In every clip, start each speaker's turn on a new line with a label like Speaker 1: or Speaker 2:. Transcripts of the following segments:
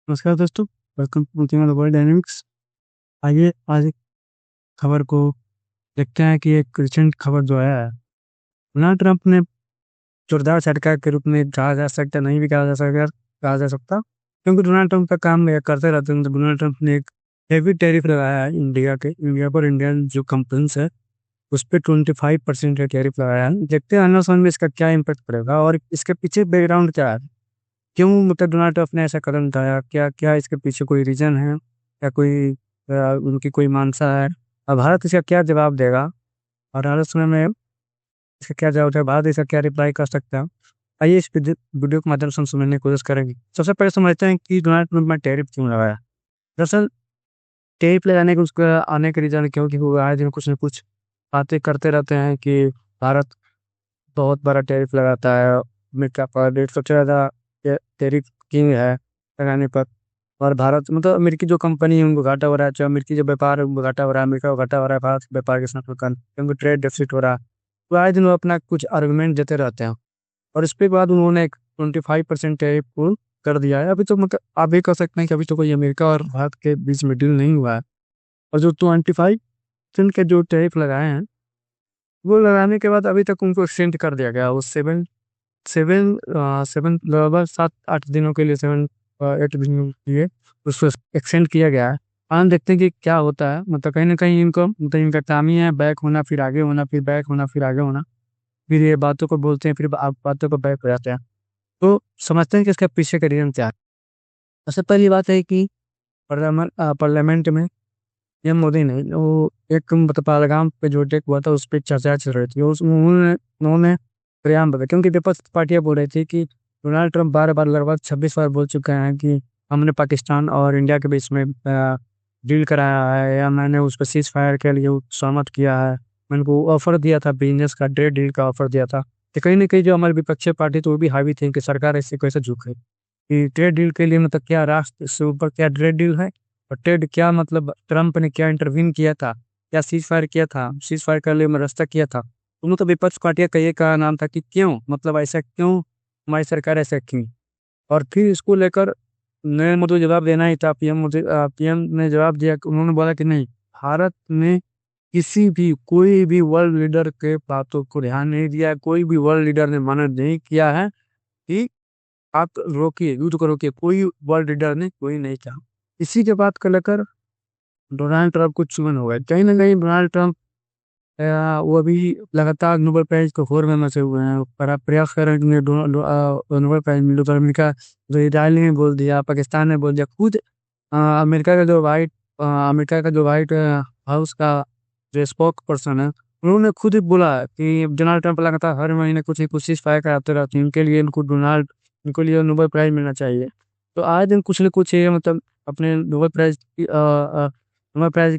Speaker 1: नमस्कार दोस्तों। Welcome to World Dynamics. आइए आज एक खबर को देखते हैं कि एक रिसेंट खबर जो है डोनाल्ड ट्रंप ने जोरदार झटका के रूप में कहा जा सकता, नहीं भी कहा जा सकता क्योंकि डोनाल्ड ट्रंप का काम ये करते रहते हैं। तो डोनाल्ड ट्रंप ने एक हेवी टैरिफ लगाया है इंडिया पर। इंडियन जो कंपनीज है उस पर 25% का टैरिफ लगाया है। देखते हैं आने वाले समय में इसका क्या इम्पेक्ट पड़ेगा और इसके पीछे बैकग्राउंड क्या है, क्यों मतलब डोनाल्ड ट्रंप ने ऐसा कदम उठाया, क्या क्या इसके पीछे कोई रीजन है या कोई उनकी कोई मानसा है। और भारत इसका क्या जवाब देगा और आने समय में इसका क्या जवाब है, भारत इसका क्या रिप्लाई कर सकता है। आइए इस वीडियो के माध्यम से हम समझने की कोशिश करेंगे। सबसे पहले समझते हैं कि डोनाल्ड ट्रंप ने टैरिफ क्यों लगाया। दरअसल टैरिफ लगाने के उसका आने के रीजन क्योंकि वो आए दिन कुछ न कुछ बातें करते रहते हैं कि भारत बहुत बड़ा टैरिफ लगाता है। अमेरिका पर 150 सबसे ज़्यादा टैरिफ किंग है लगाने पर। और भारत मतलब अमेरिकी जो कंपनी है उनको घाटा हो रहा है, जो अमेरिकी जो व्यापार है उनको घाटा हो रहा है, अमेरिका को घाटा हो रहा है भारत के व्यापार के साथ में क्योंकि ट्रेड डेफिसिट हो रहा है। तो आए दिन वो अपना कुछ आर्गुमेंट देते रहते हैं और इस पे बाद उन्होंने एक 25% टैरिफ को कर दिया है। अभी तो मतलब आप भी कह सकते हैं कि अभी तो कोई अमेरिका और भारत के बीच में डील नहीं हुआ है। और जो 25% के जो टैरिफ लगाए हैं वो लगाने के बाद अभी तक उनको एक्सटेंड कर दिया गया। वो सेवन सेवन सेवन लगभग 7-8 दिनों के लिए, 7-8 दिनों के लिए उसको एक्सटेंड किया गया है। हम देखते हैं कि क्या होता है। मतलब कहीं ना कहीं इनको मतलब इनका काम ही है बैक होना, फिर आगे होना, फिर बैक होना, फिर आगे होना। फिर ये बातों को बोलते हैं, फिर आप बातों को बैक हो जाते हैं। तो समझते हैं कि इसका पीछे का रीजन क्या है। सबसे पहली बात है कि पार्लियामेंट में पीएम मोदी ने वो एक मतलब पहलगाम पे जो अटैक हुआ था उस पर चर्चा चल रही थी। उन्होंने बयान बताया क्योंकि विपक्ष पार्टियां बोल रही थी कि डोनाल्ड ट्रंप बार बार लगभग 26 बार बोल चुके हैं कि हमने पाकिस्तान और इंडिया के बीच में डील कराया है या मैंने उस पर सीज फायर के लिए सहमत किया है। मैंने को ऑफर दिया था, बिजनेस का ट्रेड डील का ऑफर दिया था। तो कहीं ना कहीं जो हमारी विपक्षी पार्टी तो वो भी हावी थी कि सरकार ऐसे कैसे झुके कि ट्रेड डील के लिए मतलब क्या राष्ट्र से ऊपर क्या ट्रेड डील है। और ट्रेड क्या मतलब ट्रम्प ने क्या इंटरवीन किया था, क्या सीज फायर किया था, सीज फायर कर लिए में रास्ता किया था। उन्होंने तो विपक्ष पार्टियां का ये का नाम था कि क्यों मतलब ऐसा क्यों, हमारी सरकार ऐसा क्यों। और फिर इसको लेकर नरेंद्र मोदी को जवाब देना ही था। पीएम ने जवाब दिया कि उन्होंने बोला कि नहीं, भारत ने किसी भी कोई भी वर्ल्ड लीडर के बातों को ध्यान नहीं दिया है, कोई भी वर्ल्ड लीडर ने मना नहीं किया है कि आप रोकिए, युद्ध को रोकिए। कोई वर्ल्ड लीडर ने कोई नहीं कहा। इसी के बात को लेकर डोनाल्ड ट्रंप को चुनन हो गए। कहीं ना कहीं डोनाल्ड ट्रंप वो अभी लगातार नोबेल प्राइज को होर में मचे हुए हैं। प्रयास कर रहे हैं कि नोबेल प्राइज मिले। तो अमेरिका जो इसराइल ने बोल दिया, पाकिस्तान ने बोल दिया, खुद अमेरिका का जो वाइट हाउस का जो स्पोक पर्सन है उन्होंने खुद ही बोला कि डोनाल्ड ट्रंप लगातार हर महीने कुछ ही फायर कराते रहते हैं, इनको लिए नोबेल प्राइज मिलना चाहिए। तो आए दिन कुछ न कुछ ये मतलब अपने नोबेल प्राइज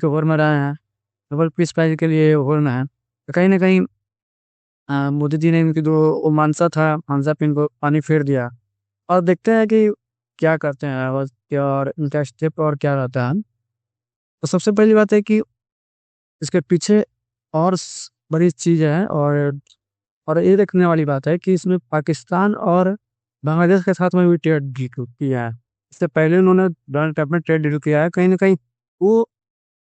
Speaker 1: के होर में रहे हैं। नोबेल पीस प्राइज के लिए होना है तो कहीं ना कहीं मोदी जी ने इनकी जो वो मानसा था, मानसा पे इनको पानी फेर दिया। और देखते हैं कि क्या करते हैं और क्या और इनका स्टेप और क्या रहता है। तो सबसे पहली बात है कि इसके पीछे और बड़ी चीज है। और ये देखने वाली बात है कि इसमें पाकिस्तान और बांग्लादेश के साथ में भी ट्रेड डील किया है। इससे पहले उन्होंने डोनाल्ड ट्रंप ने ट्रेड डील किया है। कहीं ना कहीं वो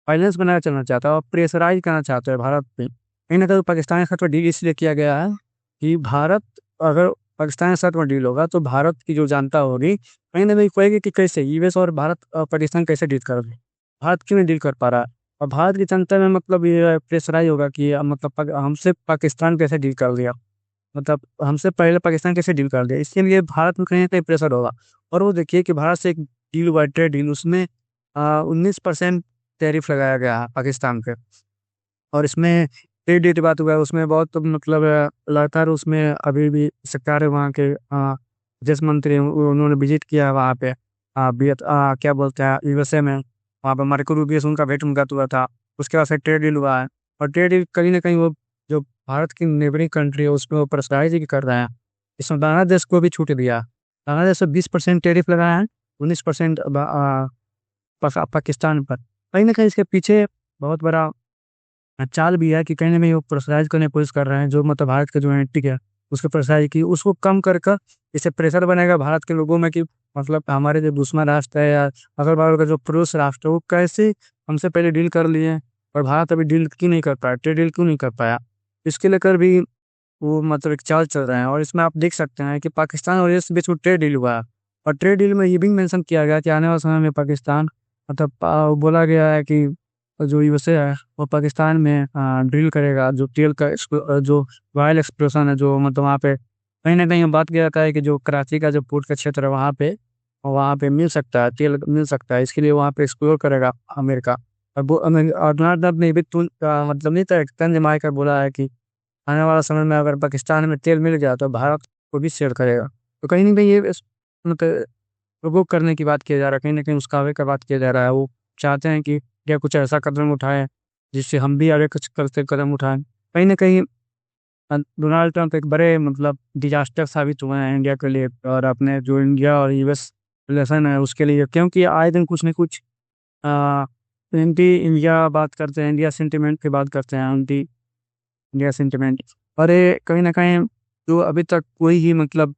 Speaker 1: बैलेंस बनाकर चलना चाहता है और प्रेशराइज करना चाहता है भारत पे। कहीं ना कहीं पाकिस्तान के साथ में डील इसलिए किया गया है कि भारत, अगर पाकिस्तान के साथ में डील होगा तो भारत की जो जनता होगी कहीं ना कहीं कहेगी कि कैसे यूएस और भारत पाकिस्तान कैसे डील कर रहे हैं, भारत क्यों नहीं डील कर पा रहा है। और भारत की जनता में मतलब ये प्रेशराइज होगा कि मतलब हमसे पाकिस्तान कैसे डील कर दिया, मतलब हमसे पहले पाकिस्तान कैसे डील कर दिया। इसके लिए भारत में कहीं ना कहीं प्रेशर होगा। और वो देखिए कि भारत से एक डील हुआ, ट्रेड डील, उसमें 19% टैरिफ लगाया गया है पाकिस्तान पे। और इसमें ट्रेड डील की बात हुआ है उसमें बहुत मतलब लगातार उसमें अभी भी सरकार है वहाँ के विदेश मंत्री हैं, उन्होंने विजिट किया है वहाँ पे। क्या बोलते हैं यूएसए में, वहाँ पे मार्को रूबियो से उनका भेंट मुलाकात हुआ था। उसके बाद से ट्रेड डील हुआ है। और ट्रेड डील कहीं ना कहीं वो जो भारत की नेबरिंग कंट्री है उसमें वो प्रेशराइज भी कर रहे हैं। इसमें बांग्लादेश को भी छूट दिया। बांग्लादेश से 20% टैरिफ लगाया है, 19% पाकिस्तान पर। कहीं ना कहीं इसके पीछे बहुत बड़ा चाल भी है कि कहीं ना कहीं वो प्रेशराइज करने की कोशिश कर रहे हैं जो मतलब भारत का जो एंटी है उसके प्रेशराइज की, उसको कम कर कर इससे प्रेशर बनेगा भारत के लोगों में कि मतलब हमारे जो दुश्मन राष्ट्र है या अगल बगल का जो पड़ोस राष्ट्र है वो कैसे हमसे पहले डील कर लिए और भारत अभी डील क्यों नहीं कर पाया, ट्रेड डील क्यों नहीं कर पाया। इसके लेकर भी वो मतलब एक चाल चल रहा है। और इसमें आप देख सकते हैं कि पाकिस्तान और इसके बीच में ट्रेड डील हुआ है और ट्रेड डील में ये भी मेंशन किया गया कि आने वाले समय में पाकिस्तान मतलब बोला गया है कि जो यूएसए है वो पाकिस्तान में ड्रिल करेगा जो तेल का जो रॉयल एक्सप्लोसन है जो मतलब वहाँ पे कहीं ना कहीं बात किया जाता है कि जो कराची का जो पोर्ट का क्षेत्र है वहाँ पे मिल सकता है, तेल मिल सकता है, इसके लिए वहाँ पे एक्सप्लोर करेगा अमेरिका। और वो और डोनाल्ड ट्रंप ने भी मतलब नहीं था तंज मार कर बोला है कि आने वाला समय में अगर पाकिस्तान में तेल मिल गया तो भारत को भी शेयर करेगा। तो कहीं ना कहीं ये मतलब प्रोवोक करने की बात किया जा रहा है, कहीं ना कहीं उसका आगे का बात किया जा रहा है। वो चाहते हैं कि क्या कुछ ऐसा कदम उठाए जिससे हम भी आगे कुछ करते कदम उठाएं। कहीं ना कहीं डोनाल्ड ट्रंप एक बड़े मतलब डिजास्टर साबित हुए हैं इंडिया के लिए और अपने जो इंडिया और यूएस रिलेशन है उसके लिए, क्योंकि आए दिन कुछ न कुछ आ, एंटी इंडिया बात करते हैं, इंडिया सेंटिमेंट की बात करते हैं, एंटी इंडिया सेंटिमेंट। और ये कहीं ना कहीं जो अभी तक कोई ही मतलब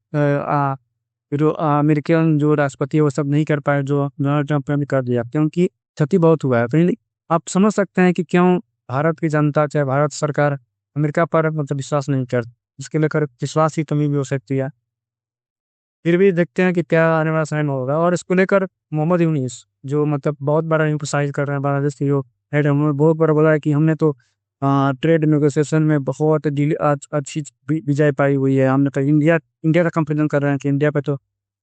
Speaker 1: जो अमेरिकन जो राष्ट्रपति है वो सब नहीं कर पाए जो डोनाल्ड ट्रंप ने भी कर दिया, क्योंकि क्षति बहुत हुआ है। फिर आप समझ सकते हैं कि क्यों भारत की जनता चाहे भारत सरकार अमेरिका पर मतलब विश्वास नहीं कर, इसके लेकर विश्वास की कमी भी हो सकती है। फिर भी देखते हैं कि क्या आने वाला समय में होगा। और इसको लेकर मोहम्मद यूनिस जो मतलब बहुत बड़ा इम्फोसाइज कर रहे हैं बांग्लादेश की जो हेड है उन्होंने बहुत बड़ा बोला है कि हमने तो ट्रेड नेगोशिएशन में बहुत अच्छी विजय पाई हुई है। हमने तो इंडिया इंडिया का कंपेरिजन कर रहे हैं कि इंडिया पे तो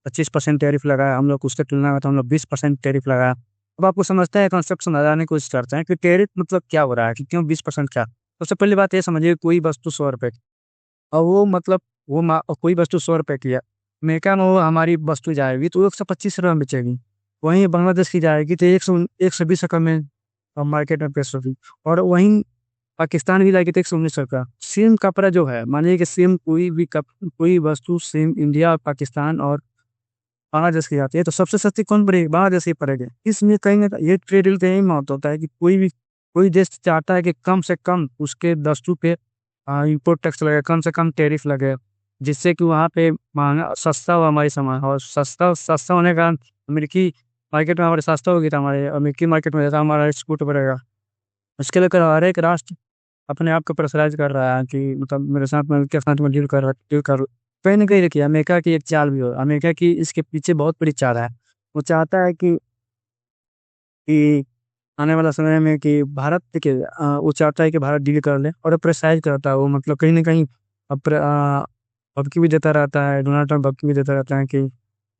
Speaker 1: 25% टैरिफ लगा है, हम लोग उसके तुलना में तो हम लोग 20% टैरिफ लगा है। अब आपको समझते हैं कॉन्सेप्ट समझाने की कोशिश करते हैं कि टैरिफ मतलब क्या हो रहा है कि क्यों 20% क्या। सबसे पहली बात ये समझिए कोई वस्तु 100 रुपए की और वो मतलब कोई वस्तु 100 रुपए की है, अमेरिका में वो हमारी वस्तु जाएगी तो 125 रुपये में बेचेगी, वहीं बांग्लादेश की जाएगी तो 120 रुपये में मार्केट में पेश होगी। और वहीं पाकिस्तान की जाएगी तो 119 रुपये। सेम कपड़ा जो है मानिए कि सेम कोई वस्तु सेम इंडिया पाकिस्तान और बांग्लादेश की जाती है तो सबसे सस्ती कौन पड़ेगी, बांग्लादेश ही पड़ेगी। इसमें कहीं ना कहीं ये ट्रेड डील का यही महत्व होता है कि कोई देश चाहता है कि कम से कम उसके वस्तु पे इम्पोर्ट टैक्स लगे, कम से कम टैरिफ लगे, जिससे कि वहाँ पे महंगा सस्ता हो हमारी सामान। और सस्ता सस्ता होने का अमेरिकी मार्केट में हमारे सस्ता होगी तो हमारे अमेरिकी मार्केट में ज़्यादा हमारा एक्सपोर्ट बढ़ेगा। इसके लेकर हर एक राष्ट्र अपने आप को प्रेशराइज कर रहा है कि मतलब मेरे साथ में के साथ में डील कर कहीं ना कहीं देखिए अमेरिका की एक चाल भी हो, अमेरिका की इसके पीछे बहुत बड़ी चाल है। वो चाहता है कि आने वाला समय में कि भारत देखिए वो चाहता है कि भारत डील कर ले और प्रेशराइज करता है वो मतलब कहीं ना कहीं धमकी भी देता रहता है, डोनाल्ड ट्रंप धमकी भी देता रहता है कि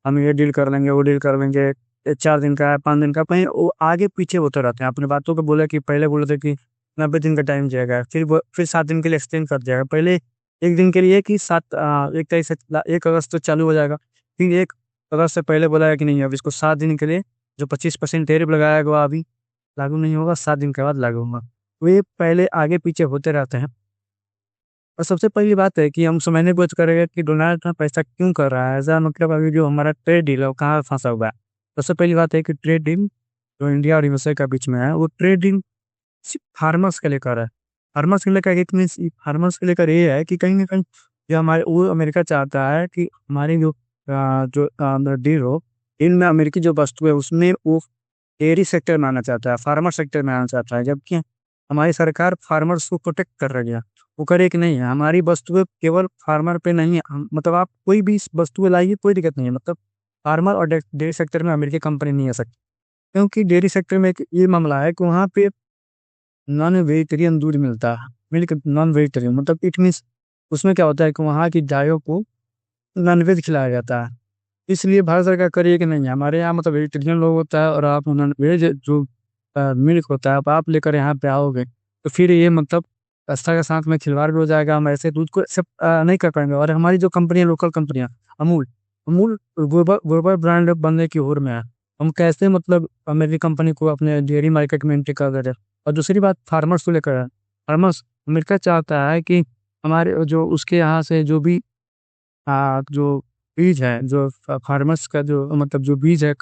Speaker 1: हम ये डील कर लेंगे वो डील कर लेंगे। 4 दिन का है 5 दिन का कहीं वो आगे पीछे होते रहते हैं अपने बातों को। बोले कि पहले बोले थे कि 90 दिन का टाइम जाएगा, फिर 7 दिन के लिए एक्सटेंड कर दिया पहले 1 दिन के लिए कि 1 तारीख से 1 अगस्त तो चालू हो जाएगा, फिर 1 अगस्त से पहले बोला है कि नहीं अब इसको 7 दिन के लिए जो 25% टैरिफ लगाया गया अभी लागू नहीं होगा, 7 दिन के बाद लागू होगा। वे पहले आगे पीछे होते रहते हैं। और सबसे पहली बात है कि हम समझने की कोशिश करेंगे कि डोनाल्ड ट्रंप ऐसा क्यों कर रहा है, ऐसा मतलब अभी जो हमारा ट्रेड डील है वो कहाँ फंसा हुआ है। सबसे पहली बात है कि ट्रेड डील जो इंडिया और यूएसए का बीच में है वो ट्रेड डील सिर्फ फार्मर्स के लेकर है। फार्मर्स के लेकर एक मीन्स फार्मर्स के लेकर ये है कि कहीं ना कहीं जो हमारे वो अमेरिका चाहता है कि हमारी जो डील हो, डील में अमेरिकी जो वस्तु है उसमें वो डेयरी सेक्टर में आना चाहता है, फार्मर सेक्टर में आना चाहता है, जबकि हमारी सरकार फार्मर्स को प्रोटेक्ट कर रही है। वो करे कि नहीं हमारी वस्तुएं केवल फार्मर पे नहीं है, मतलब आप कोई भी वस्तुएं लाइए कोई दिक्कत नहीं है, मतलब फार्मर और डेयरी सेक्टर में अमेरिकी कंपनी नहीं आ सकती। क्योंकि डेयरी सेक्टर में एक ये मामला है कि वहाँ पे नॉन वेजिटेरियन दूध मिलता है, मिल्क नॉन वेजिटेरियन मतलब इट मीन्स उसमें क्या होता है कि वहाँ की गायों को नॉनवेज खिलाया जाता है। इसलिए भारत सरकार करिए कि नहीं हमारे यहाँ मतलब वेजिटेरियन लोग होता है और आप वेज जो मिल्क होता है आप लेकर यहाँ पे आओगे तो फिर ये मतलब आस्था के साथ में खिलवाड़ भी हो जाएगा। हम ऐसे दूध को एक्सेप्ट नहीं कर पाएंगे। और हमारी जो कंपनियां लोकल कंपनियां अमूल अमूल ग्लोबल ब्रांड बनने की होड़ में है, हम कैसे मतलब अमेरिकी कंपनी को अपने डेयरी मार्केट में एंट्री कर दे रहे हैं। और दूसरी बात फार्मर्स को लेकर है, फार्मर्स अमेरिका चाहता है कि हमारे जो उसके यहाँ से जो भी जो बीज है जो फार्मर्स का जो मतलब जो बीज है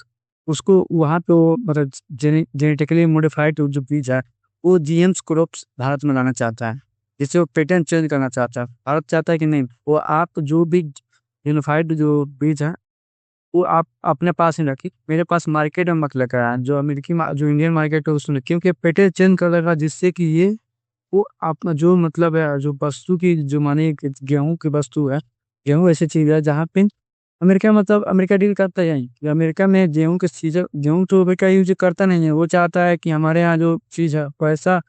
Speaker 1: उसको वहाँ पे वो मतलब जेनेटिकली मॉडिफाइड जो बीज है वो जीएम्स क्रॉप्स भारत में लाना चाहता है। जिससे वो पैटर्न चेंज करना चाहता है। भारत चाहता है कि नहीं, वो आप जो भी यूनिफाइड जो बीज है वो आप अपने पास ही रखिए, मेरे पास मार्केट में मत लेकर आए, जो जो इंडियन मार्केट है उसमें, क्योंकि पैटर्न चेंज कर देगा, जिससे कि ये वो अपना जो मतलब है, जो वस्तु की जो माने कि गेहूं की वस्तु है, गेहूं ऐसी चीज है जहाँ पे अमेरिका मतलब अमेरिका डील करता है कि अमेरिका में गेहूं के सीजन, गेहूं तो अमेरिका यूज करता नहीं है, वो चाहता है कि हमारे यहाँ जो चीज है पैसा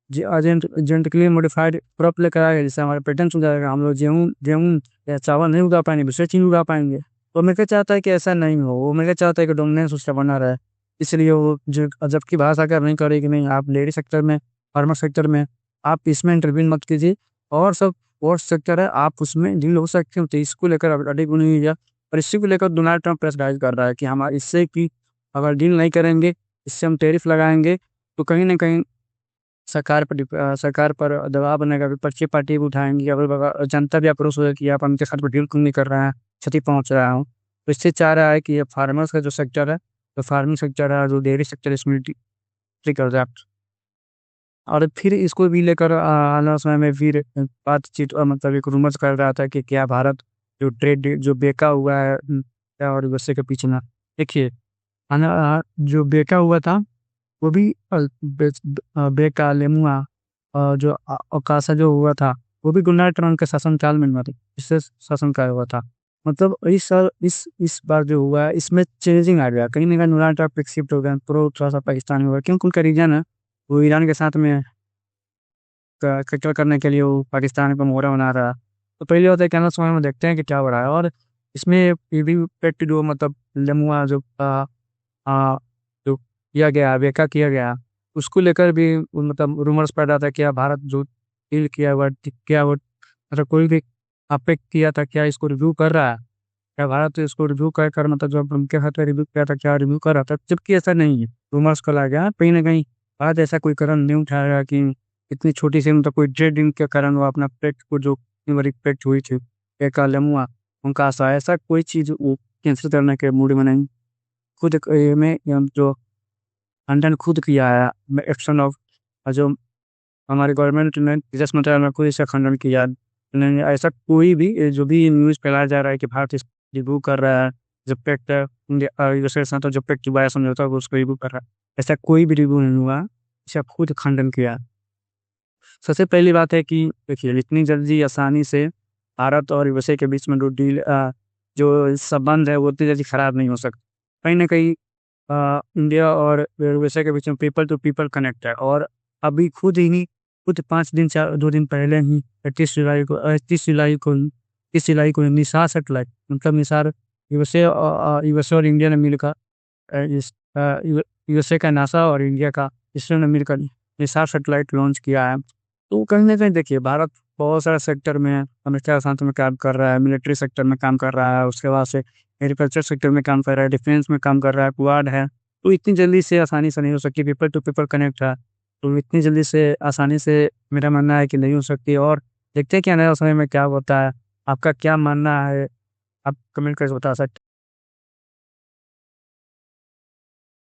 Speaker 1: जेनेटिकली मॉडिफाइड क्रॉप लेकर आएगा, जिससे हमारा पैटर्न सुन जाएगा, हम लोग गेहूं गेहूं या चावल नहीं उगा पाएंगे, दूसरे चीज उगा पाएंगे। तो अमेरिका चाहता है कि ऐसा नहीं हो, वो अमेरिका चाहता है कि डोमिनेंस उसका बना रहे। इसलिए वो जो जबकि भाषा कर नहीं करेगी, नहीं आप डेयरी सेक्टर में, फार्मा सेक्टर में आप इसमें इंटरव्यू मत कीजिए, और सब और सेक्टर है आप उसमें डील हो सकते हो। तो इसको लेकर अभी नहीं हुई है, और इसी को लेकर डोनाल्ड ट्रंप प्रेशराइज कर रहा है कि हमारे इससे कि अगर डील नहीं करेंगे, इससे हम टैरिफ लगाएंगे, तो कहीं ना कहीं सरकार पर दबाव बनेगा, विपक्षी पार्टी भी उठाएंगी, जनता भी आक्रोश होगा कि आप उनके साथ डील क्यों नहीं कर रहे हैं, क्षति पहुंच रहा हूँ। तो इससे चाह रहा है कि ये फार्मर्स का जो सेक्टर है, तो फार्मिंग सेक्टर है, जो डेयरी सेक्टर, इसमें कर जाए। और फिर इसको भी लेकर आने समय में फिर बातचीत मतलब एक रूमर्स कर रहा था कि क्या भारत जो ट्रेड जो बेका हुआ है क्या, और वैसे के पीछे ना देखिए, जो बेका हुआ था वो भी बेका लेमुआ, जो अकासा जो हुआ था, वो भी डोनाल्ड ट्रम्प के शासनकाल में हुआ था, इससे शासनकाल हुआ था। मतलब इस साल इस बार जो हुआ है इसमें चेंजिंग आ गया, कहीं ना कहीं डोनाल्ड ट्रम्प एक शिफ्ट हो गया, प्रो थोड़ा सा पाकिस्तानी हुआ, क्योंकि उनका रीजन है वो ईरान के साथ में कटर करने के लिए वो पाकिस्तान पर मोहरा बना रहा है। तो पहले होता है कहना, समय में देखते हैं कि क्या हो रहा है। और इसमें ये भी इम्पैक्ट जो मतलब लेमुआ जो जो किया गया, बेका किया गया, उसको लेकर भी मतलब रूमर्स पड़ रहा था, क्या भारत जो डील किया हुआ, क्या वो मतलब कोई भी अपेक्ट किया था, क्या इसको रिव्यू कर रहा है, क्या भारत इसको रिव्यू कर मतलब जो उनके साथ रिव्यू किया था, क्या रिव्यू कर रहा था, जबकि ऐसा नहीं है। रूमर्स कहा गया कहीं ना कहीं भारत ऐसा कोई कदम नहीं उठाएगा कि इतनी छोटी सी मतलब कोई ट्रेडिंग के कारण वो अपना पेट को जो इतनी बड़ी पेट हुई थी, एक लेमुआ उनका आशा, ऐसा कोई चीज वो कैंसिल करने के मूड में नहीं। खुद में जो खंडन खुद किया है, एक्शन ऑफ जो हमारी गवर्नमेंट ने, विदेश मंत्रालय ने खुद इसका खंडन किया। नहीं, ऐसा कोई भी जो भी न्यूज़ फैलाया जा रहा है कि भारत इस रिव्यू कर रहा है, जब पेक्ट इंडिया यूएसए के साथ जो पेक्ट दुबारा समझौता है उसको रिव्यू कर रहा है, ऐसा कोई भी रिव्यू नहीं हुआ, इसका खुद खंडन किया। सबसे पहली बात है कि देखिए, इतनी जल्दी आसानी से भारत और यूएसए के बीच में जो डील जो संबंध है वो इतनी जल्दी खराब नहीं हो सकता। कहीं ना कहीं इंडिया और यूएसए के बीच में पीपल टू पीपल कनेक्ट है। और अभी खुद 5 दिन 2 दिन पहले ही 31 जुलाई को 31 जुलाई को निसार सेटेलाइट, मतलब निसार यूएसए और इंडिया ने मिलकर इस यूएसए का नासा और इंडिया का इसरो ने मिलकर निसार सेटेलाइट लॉन्च किया है। तो कहीं ना कहीं देखिए, भारत बहुत सारे सेक्टर में अमेरिका के साथ में काम कर रहा है, मिलिट्री सेक्टर में काम कर रहा है, उसके बाद से एग्रीकल्चर सेक्टर में काम कर रहा है, डिफेंस में काम कर रहा है, क्वाड है। तो इतनी जल्दी से आसानी से नहीं हो सकती, पीपल टू पीपल कनेक्ट है, तो इतनी जल्दी से आसानी से मेरा मानना है कि नहीं हो सकती। और देखते हैं कि आने वाले समय में क्या होता है, आपका क्या मानना है, आप कमेंट करके बता सकते हैं।